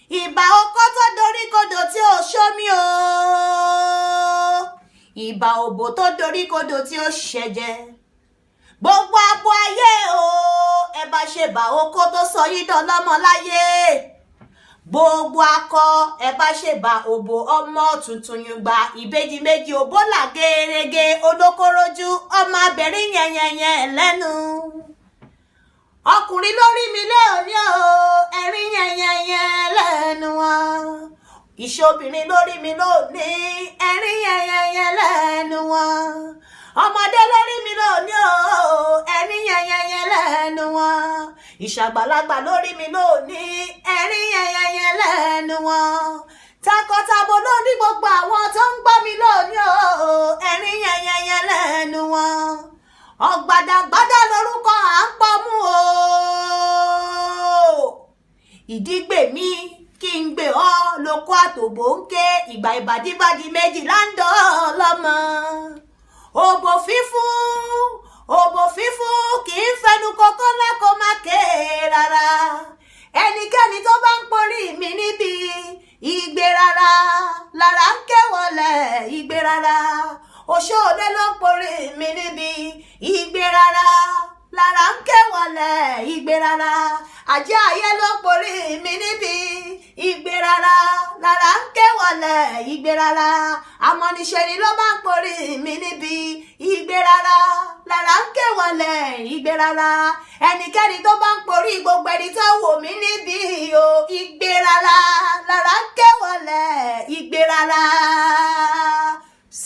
ìbà ọkọ tó dorí kodò tí ò ṣómi o, ìbà òbò tó dorí kodò tí ó ṣẹ̀jẹ̀. Gbogbo abo ayé o, ẹ bá ṣe bà oko tó sọ yín dọlọ́mọ láyé. Gbogbo akọ ẹ bá ṣe bà òbò ọmọ tuntun yùngbà ìbejì méjì òbó là gẹ́rẹ́gẹ́ olókórójú ọmọ abẹ̀rín yẹnyẹnyẹn lẹ́nu. Ọkùnrin lórí mi lóòní o, ẹ̀rín yẹnyẹnyẹn lẹ́nu wọn. Ìṣobìnrin lórí mi lóòní, ẹ̀rín yẹnyẹnyẹn lẹ́nu wọn. Ọmọdé lórí mi lóòní o, ẹ̀rín yẹnyẹnyẹn lẹ́nu wọn. Ìṣàgbàlagbà lórí mi lóòní, ẹ̀rín yẹnyẹnyẹn lẹ́nu wọn. Takọtabo ló ní gbogbo àwọn tó ń gbọ́ mi lóòní o, ẹ̀rín yẹnyẹnyẹn lẹ́nu wọn. Ọ̀gbàdàgbàdà lórúkọ à ń pọ́mú o. Ìdígbè mi kí n gbé ọ lóko àtòbò ń ké ìgbà ìbàdíbàdí méjì láńdọ̀ ọlọ́mọ. Òbò fífún kì í fẹnu kókó lákò má ké rárá. Ẹnikẹ́ni tó bá ń porí mi níbi ìgbé rárá, lára ń ké wọlé ìgbé rárá. Òṣòdé ló ń porí mi níbi ìgbé rárá, lára ń ké wọlé ìgbé rárá. Àjẹ́ ayé ló ń porí mi níbi ìgbé rárá, lára ń ké wọlé ìgbé rárá. Amọ̀niṣe ni ló bá ń porí mi níbi ìgbé rárá, lára ń ké wọlé ìgbé rárá. Ẹnikẹ́ni tó bá ń porí gbogbo ẹni tó wò mí níbi o ìgbé rárá, lára ń ké wọlé ìgbé rárá.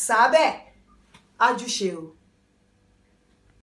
Sábẹ̀ ajúṣe o.